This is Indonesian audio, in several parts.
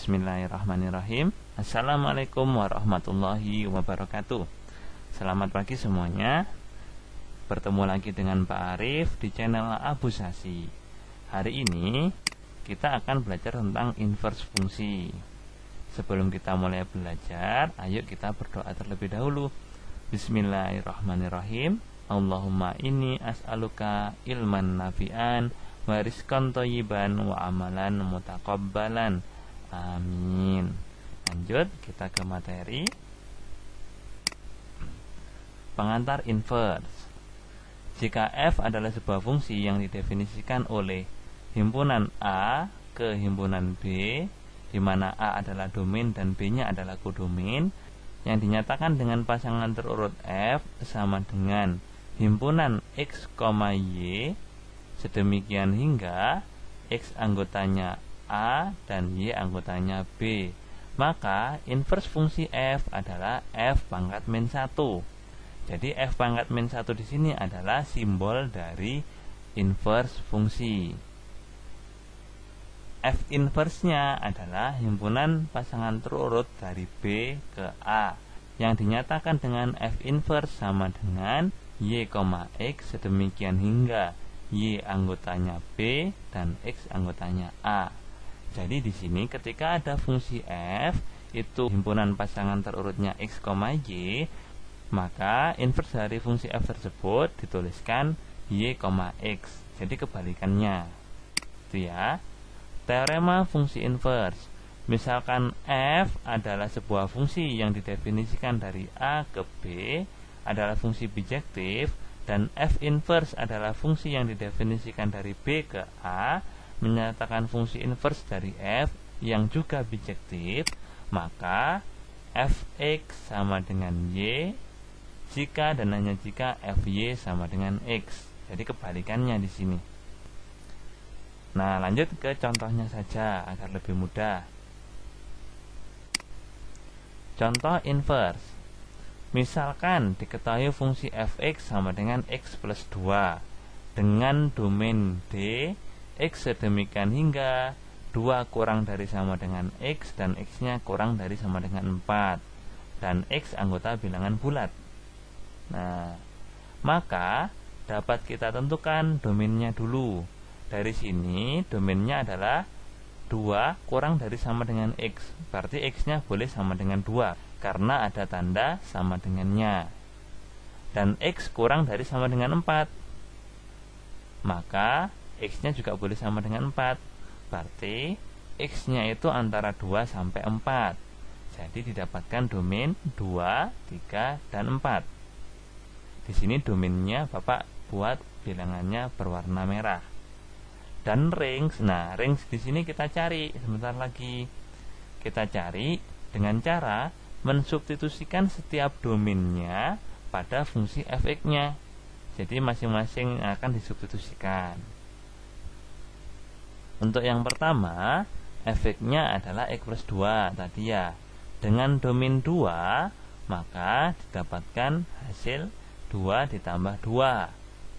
Bismillahirrahmanirrahim. Assalamualaikum warahmatullahi wabarakatuh. Selamat pagi semuanya. Bertemu lagi dengan Pak Arif di channel Abu Sasi. Hari ini kita akan belajar tentang inverse fungsi. Sebelum kita mulai belajar, ayo kita berdoa terlebih dahulu. Bismillahirrahmanirrahim. Allahumma inni as'aluka ilman nafi'an wa rizqan thayyiban wa amalan mutaqabbalan. Amin. Lanjut kita ke materi. Pengantar inverse. Jika f adalah sebuah fungsi yang didefinisikan oleh himpunan A ke himpunan B, di mana A adalah domain dan B-nya adalah kodomain, yang dinyatakan dengan pasangan terurut f sama dengan himpunan x, y, sedemikian hingga x anggotanya A dan Y anggotanya B, maka inverse fungsi f adalah f pangkat min 1. Jadi f pangkat min 1 di sini adalah simbol dari inverse fungsi. F inverse-nya adalah himpunan pasangan terurut dari B ke A, yang dinyatakan dengan f inverse sama dengan y, x sedemikian hingga y anggotanya B dan x anggotanya A. Jadi di sini ketika ada fungsi f itu himpunan pasangan terurutnya x, y, maka inverse dari fungsi f tersebut dituliskan y, x. Jadi kebalikannya. Itu ya. Teorema fungsi inverse. Misalkan f adalah sebuah fungsi yang didefinisikan dari a ke b, adalah fungsi bijektif, dan f inverse adalah fungsi yang didefinisikan dari b ke a, menyatakan fungsi inverse dari f yang juga bijektif, maka fx sama dengan y jika dan hanya jika fy sama dengan x. Jadi kebalikannya di sini. Nah, lanjut ke contohnya saja agar lebih mudah. Contoh inverse. Misalkan diketahui fungsi fx sama dengan x plus 2 dengan domain D, x sedemikian hingga 2 kurang dari sama dengan x dan x-nya kurang dari sama dengan 4, dan x anggota bilangan bulat. Nah, maka dapat kita tentukan domainnya dulu. Dari sini domainnya adalah 2 kurang dari sama dengan x, berarti x-nya boleh sama dengan 2 karena ada tanda sama dengannya. Dan x kurang dari sama dengan 4, maka x-nya juga boleh sama dengan 4. Berarti x-nya itu antara 2 sampai 4. Jadi didapatkan domain 2, 3, dan 4. Di sini domainnya Bapak buat bilangannya berwarna merah. Dan range, nah range di sini kita cari sebentar lagi. Kita cari dengan cara mensubstitusikan setiap domainnya pada fungsi fx-nya. Jadi masing-masing akan disubstitusikan. Untuk yang pertama, fx-nya adalah x plus 2 tadi ya. Dengan domain 2, maka didapatkan hasil 2 ditambah 2,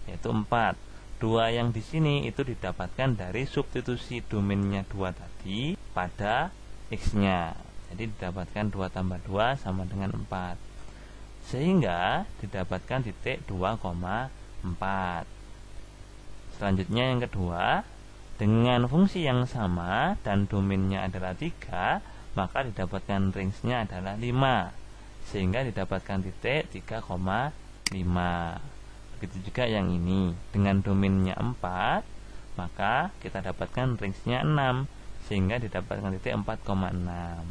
yaitu 4. 2 yang di sini itu didapatkan dari substitusi domainnya 2 tadi pada x-nya. Jadi didapatkan 2 tambah 2 sama dengan 4. Sehingga didapatkan titik 2,4. Selanjutnya yang kedua, dengan fungsi yang sama dan domainnya adalah 3, maka didapatkan range-nya adalah 5. Sehingga didapatkan titik 3,5. Begitu juga yang ini, dengan domainnya 4, maka kita dapatkan range-nya 6, sehingga didapatkan titik 4,6.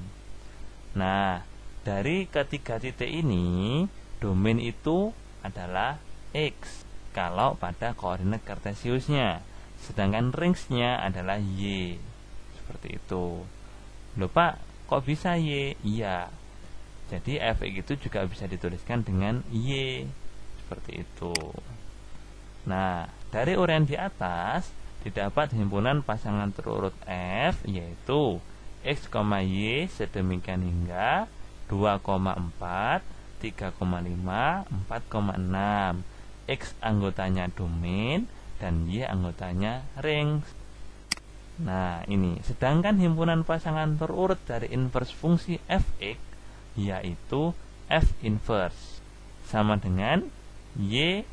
Nah, dari ketiga titik ini, domain itu adalah x kalau pada koordinat kartesiusnya, sedangkan range-nya adalah y. Seperti itu. Loh Pak, kok bisa y? Iya. Jadi fx itu juga bisa dituliskan dengan y. Seperti itu. Nah, dari uraian di atas didapat himpunan pasangan terurut f, yaitu x, y sedemikian hingga 2,4, 3,5, 4,6. X anggotanya domain dan y anggotanya range. Nah, ini. Sedangkan himpunan pasangan terurut dari inverse fungsi fx yaitu f inverse sama dengan y,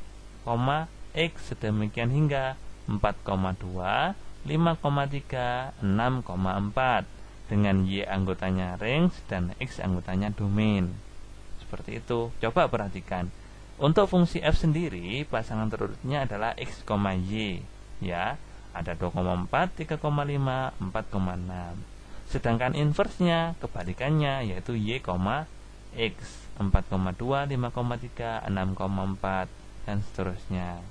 x sedemikian hingga 4,2, 5,3, 6,4 dengan y anggotanya range dan x anggotanya domain. Seperti itu. Coba perhatikan. Untuk fungsi f sendiri, pasangan terurutnya adalah x, y. Ya, ada 2,4, 3,5, 4,6. Sedangkan inversenya kebalikannya yaitu y, x 4,2, 5,3, 6,4 dan seterusnya.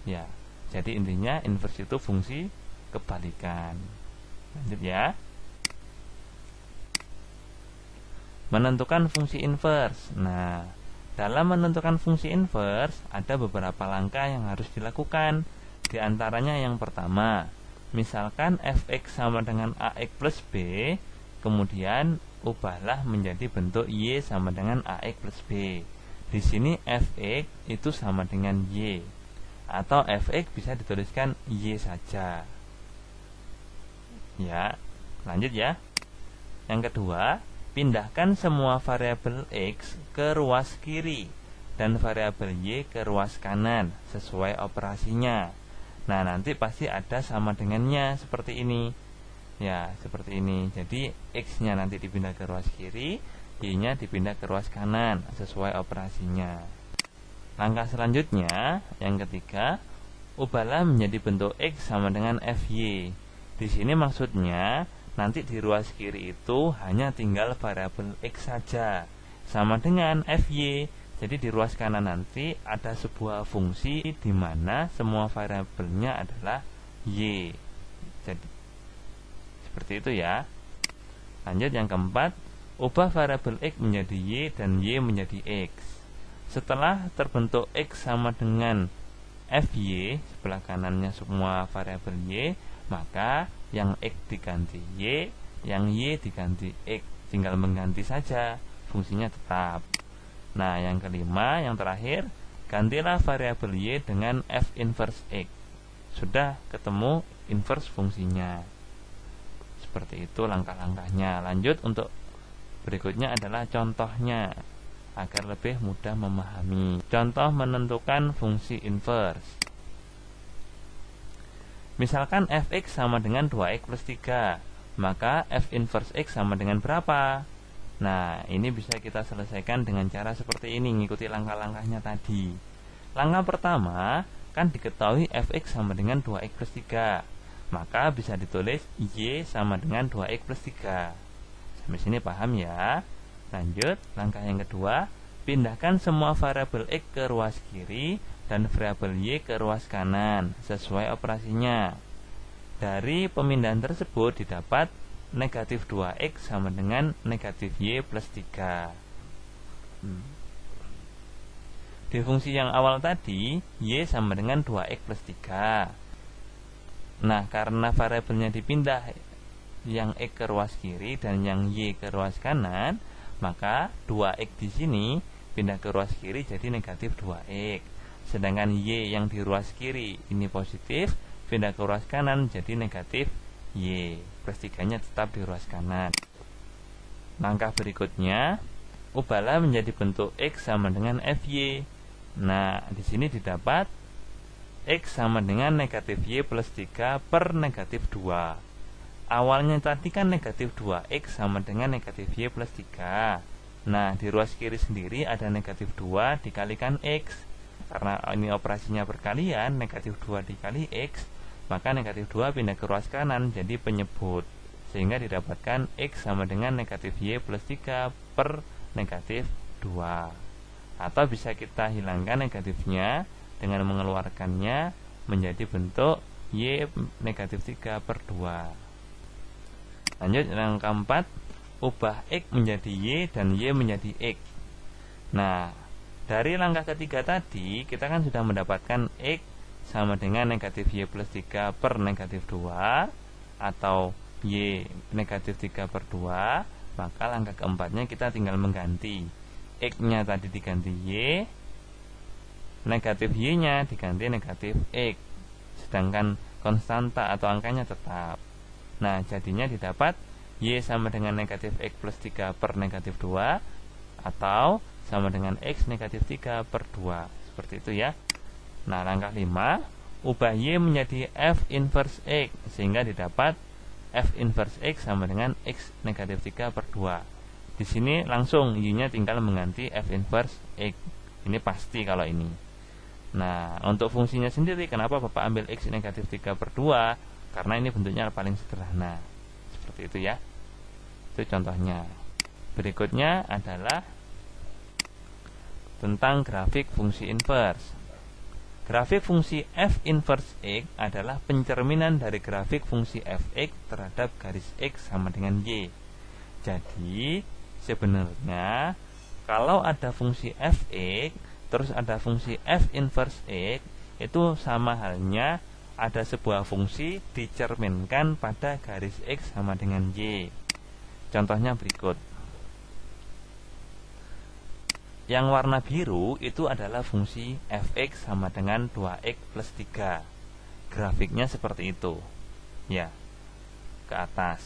Ya, jadi intinya inverse itu fungsi kebalikan. Lanjut ya. Menentukan fungsi inverse. Nah, dalam menentukan fungsi inverse ada beberapa langkah yang harus dilakukan. Di antaranya yang pertama, misalkan fx sama dengan ax plus b, kemudian ubahlah menjadi bentuk y sama dengan ax plus b. Di sini fx itu sama dengan y, atau fx bisa dituliskan y saja. Ya, lanjut ya. Yang kedua, pindahkan semua variabel x ke ruas kiri dan variabel y ke ruas kanan sesuai operasinya. Nah, nanti pasti ada sama dengannya seperti ini. Ya, seperti ini. Jadi x-nya nanti dipindah ke ruas kiri, y-nya dipindah ke ruas kanan sesuai operasinya. Langkah selanjutnya, yang ketiga, ubahlah menjadi bentuk x sama dengan fy. Di sini maksudnya nanti di ruas kiri itu hanya tinggal variabel x saja, sama dengan fy. Jadi di ruas kanan nanti ada sebuah fungsi di mana semua variabelnya adalah y. Jadi seperti itu ya. Lanjut yang keempat, ubah variabel x menjadi y dan y menjadi x. Setelah terbentuk x sama dengan fy, sebelah kanannya semua variabel y, maka yang x diganti y, yang y diganti x, tinggal mengganti saja, fungsinya tetap. Nah, yang kelima, yang terakhir, gantilah variabel y dengan f inverse x. Sudah ketemu inverse fungsinya. Seperti itu langkah-langkahnya. Lanjut untuk berikutnya adalah contohnya agar lebih mudah memahami. Contoh menentukan fungsi inverse. Misalkan fx sama dengan 2x plus 3, maka f inverse x sama dengan berapa? Nah, ini bisa kita selesaikan dengan cara seperti ini, ngikuti langkah-langkahnya tadi. Langkah pertama, kan diketahui fx sama dengan 2x plus 3, maka bisa ditulis y sama dengan 2x plus 3. Sampai sini paham ya? Lanjut, langkah yang kedua, pindahkan semua variabel x ke ruas kiri dan variabel y ke ruas kanan sesuai operasinya. Dari pemindahan tersebut didapat negatif 2x sama dengan negatif y plus 3. Di fungsi yang awal tadi, y sama dengan 2x plus 3. Nah, karena variabelnya dipindah, yang x ke ruas kiri dan yang y ke ruas kanan, maka 2x di sini pindah ke ruas kiri jadi negatif 2x. Sedangkan y yang di ruas kiri ini positif, pindah ke ruas kanan jadi negatif y. Plus 3-nya tetap di ruas kanan. Langkah berikutnya, ubahlah menjadi bentuk x sama dengan fy. Nah, di sini didapat x sama dengan negatif y plus 3 per negatif 2. Awalnya tadi kan negatif 2x sama dengan negatif y plus 3. Nah, di ruas kiri sendiri ada negatif 2 dikalikan x. Karena ini operasinya perkalian, negatif 2 dikali x, maka negatif 2 pindah ke ruas kanan jadi penyebut, sehingga didapatkan x sama dengan negatif y plus 3 per negatif 2. Atau bisa kita hilangkan negatifnya dengan mengeluarkannya menjadi bentuk y negatif 3 per 2. Lanjut langkah 4, ubah x menjadi y dan y menjadi x. Nah, dari langkah ketiga tadi kita kan sudah mendapatkan x sama dengan negatif y plus 3 per negatif 2 atau y negatif 3 per 2. Maka langkah keempatnya kita tinggal mengganti x nya tadi diganti y, negatif y nya diganti negatif x, sedangkan konstanta atau angkanya tetap. Nah, jadinya didapat Y sama dengan negatif X plus 3 per negatif 2, atau sama dengan X negatif 3 per 2. Seperti itu ya. Nah, langkah 5, ubah Y menjadi F inverse X, sehingga didapat F inverse X sama dengan X negatif 3 per 2. Di sini langsung Y-nya tinggal mengganti F inverse X. Ini pasti kalau ini. Nah, untuk fungsinya sendiri, kenapa Bapak ambil X negatif 3 per 2? Karena ini bentuknya paling sederhana. Seperti itu ya. Itu contohnya. Berikutnya adalah tentang grafik fungsi inverse. Grafik fungsi F inverse X adalah pencerminan dari grafik fungsi Fx terhadap garis X sama dengan Y. Jadi, sebenarnya kalau ada fungsi Fx, terus ada fungsi F inverse X, itu sama halnya ada sebuah fungsi dicerminkan pada garis X sama dengan Y. Contohnya berikut. Yang warna biru itu adalah fungsi Fx sama dengan 2x plus 3. Grafiknya seperti itu. Ya, ke atas.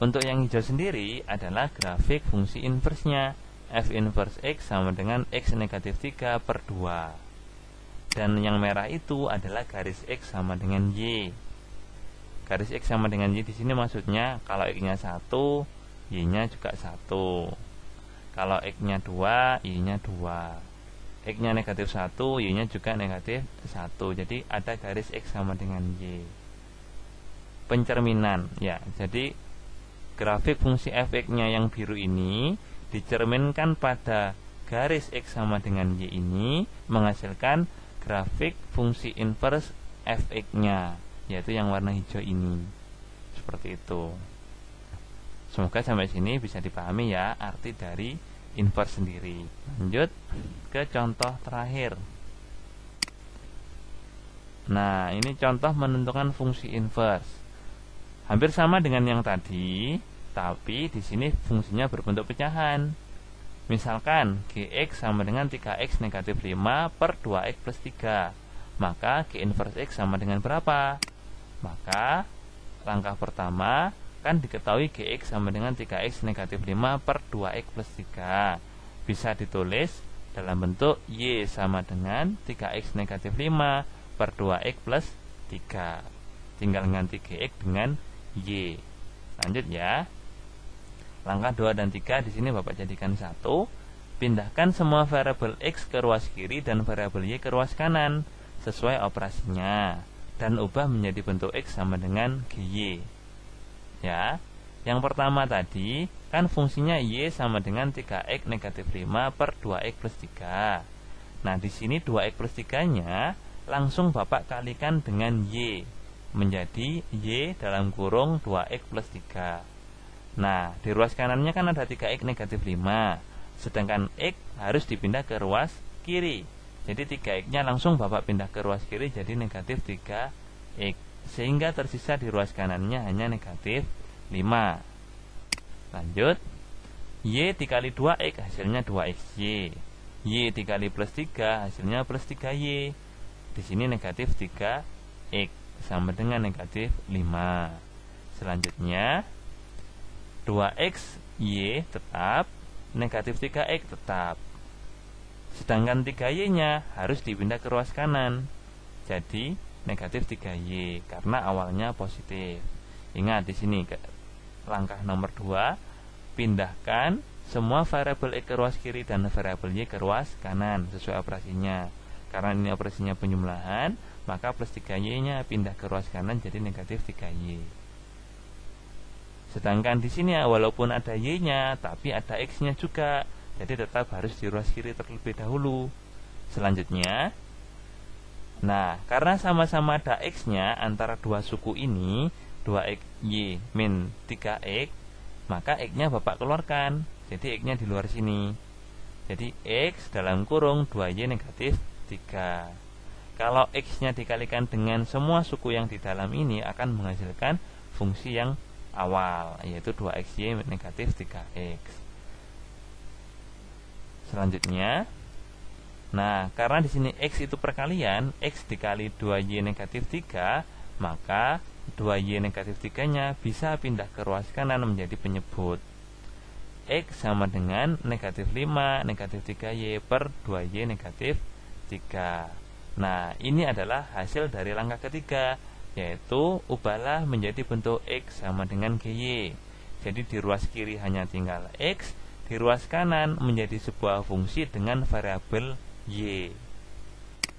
Untuk yang hijau sendiri adalah grafik fungsi inversnya. F inverse X sama dengan X negatif 3 per 2. Dan yang merah itu adalah garis X sama dengan Y. Garis X sama dengan Y di sini maksudnya kalau X-nya 1, Y-nya juga 1. Kalau X-nya 2, Y-nya 2. X-nya negatif 1, Y-nya juga negatif 1. Jadi ada garis X sama dengan Y. Pencerminan. Ya, jadi grafik fungsi Fx-nya yang biru ini dicerminkan pada garis X sama dengan Y ini, menghasilkan grafik fungsi inverse Fx-nya, yaitu yang warna hijau ini. Seperti itu. Semoga sampai sini bisa dipahami ya arti dari inverse sendiri. Lanjut ke contoh terakhir. Nah, ini contoh menentukan fungsi inverse. Hampir sama dengan yang tadi, tapi di sini fungsinya berbentuk pecahan. Misalkan Gx sama dengan 3x negatif 5 per 2x plus 3. Maka G inverse X sama dengan berapa? Maka langkah pertama kan diketahui Gx sama dengan 3x negatif 5 per 2x plus 3. Bisa ditulis dalam bentuk Y sama dengan 3x negatif 5 per 2x plus 3. Tinggal ganti Gx dengan Y. Lanjut ya. Langkah 2 dan 3 di sini Bapak jadikan 1. Pindahkan semua variabel X ke ruas kiri dan variabel Y ke ruas kanan sesuai operasinya, dan ubah menjadi bentuk X sama dengan GY. Ya, yang pertama tadi kan fungsinya Y sama dengan 3x negatif 5 per 2x plus 3. Nah, di sini 2x plus 3-nya langsung Bapak kalikan dengan Y, menjadi Y dalam kurung 2x plus 3. Nah, di ruas kanannya kan ada 3x negatif 5, sedangkan X harus dipindah ke ruas kiri. Jadi 3x-nya langsung Bapak pindah ke ruas kiri jadi negatif 3x, sehingga tersisa di ruas kanannya hanya negatif 5. Lanjut, Y dikali 2x hasilnya 2xy. Y dikali plus 3 hasilnya plus 3y. Di sini negatif 3x sama dengan negatif 5. Selanjutnya 2x y tetap, negatif 3x tetap. Sedangkan 3y nya harus dipindah ke ruas kanan, jadi negatif 3y karena awalnya positif. Ingat di sini langkah nomor 2, pindahkan semua variabel X ke ruas kiri dan variabel Y ke ruas kanan sesuai operasinya. Karena ini operasinya penjumlahan, maka plus 3y nya pindah ke ruas kanan jadi negatif 3y. Sedangkan di sini walaupun ada y nya, tapi ada x nya juga, jadi tetap harus di ruas kiri terlebih dahulu. Selanjutnya, nah karena sama-sama ada x nya antara dua suku ini, 2xy min 3x, maka x nya Bapak keluarkan, jadi x nya di luar sini. Jadi x dalam kurung 2y negatif 3. Kalau x nya dikalikan dengan semua suku yang di dalam ini akan menghasilkan fungsi yang awal, yaitu 2xy negatif 3x. Selanjutnya, nah karena di sini x itu perkalian, x dikali 2y negatif 3, maka 2Y negatif 3-nya bisa pindah ke ruas kanan menjadi penyebut. X sama dengan negatif 5 negatif 3Y per 2Y negatif 3. Nah, ini adalah hasil dari langkah ketiga, yaitu ubahlah menjadi bentuk X sama dengan GY. Jadi di ruas kiri hanya tinggal X, di ruas kanan menjadi sebuah fungsi dengan variabel Y.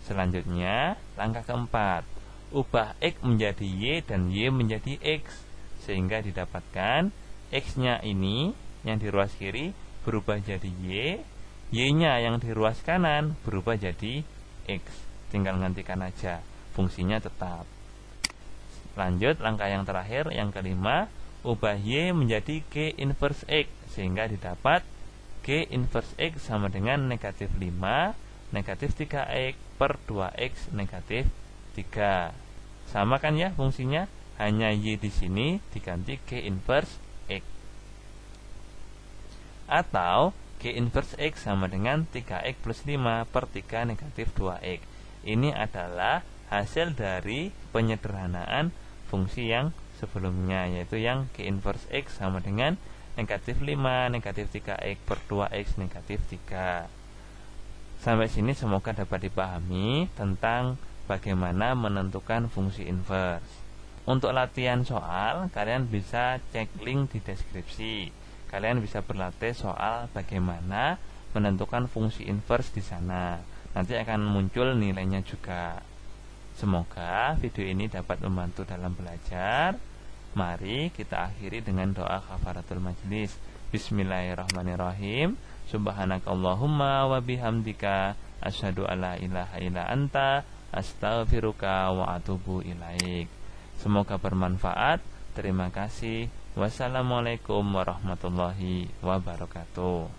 Selanjutnya, langkah keempat, ubah X menjadi Y dan Y menjadi X, sehingga didapatkan X-nya ini yang di ruas kiri berubah jadi Y, Y-nya yang di ruas kanan berubah jadi X. Tinggal gantikan aja, fungsinya tetap. Lanjut, langkah yang terakhir, yang kelima, ubah Y menjadi G inverse X, sehingga didapat G inverse X sama dengan negatif 5 negatif 3X per 2X negatif 3. Sama kan ya fungsinya, hanya Y di sini diganti G inverse X. Atau G inverse X sama dengan 3X plus 5 per 3 negatif 2X. Ini adalah hasil dari penyederhanaan fungsi yang sebelumnya, yaitu yang G inverse X sama dengan negatif 5 negatif 3X per 2X negatif 3. Sampai sini semoga dapat dipahami tentang bagaimana menentukan fungsi inverse. Untuk latihan soal, kalian bisa cek link di deskripsi. Kalian bisa berlatih soal bagaimana menentukan fungsi inverse di sana. Nanti akan muncul nilainya juga. Semoga video ini dapat membantu dalam belajar. Mari kita akhiri dengan doa kafaratul majlis. Bismillahirrahmanirrahim. Subhanakallahumma wa bihamdika asyhadu alla ilaha illa anta astaghfiruka wa atubu ilaik. Semoga bermanfaat. Terima kasih. Wassalamualaikum warahmatullahi wabarakatuh.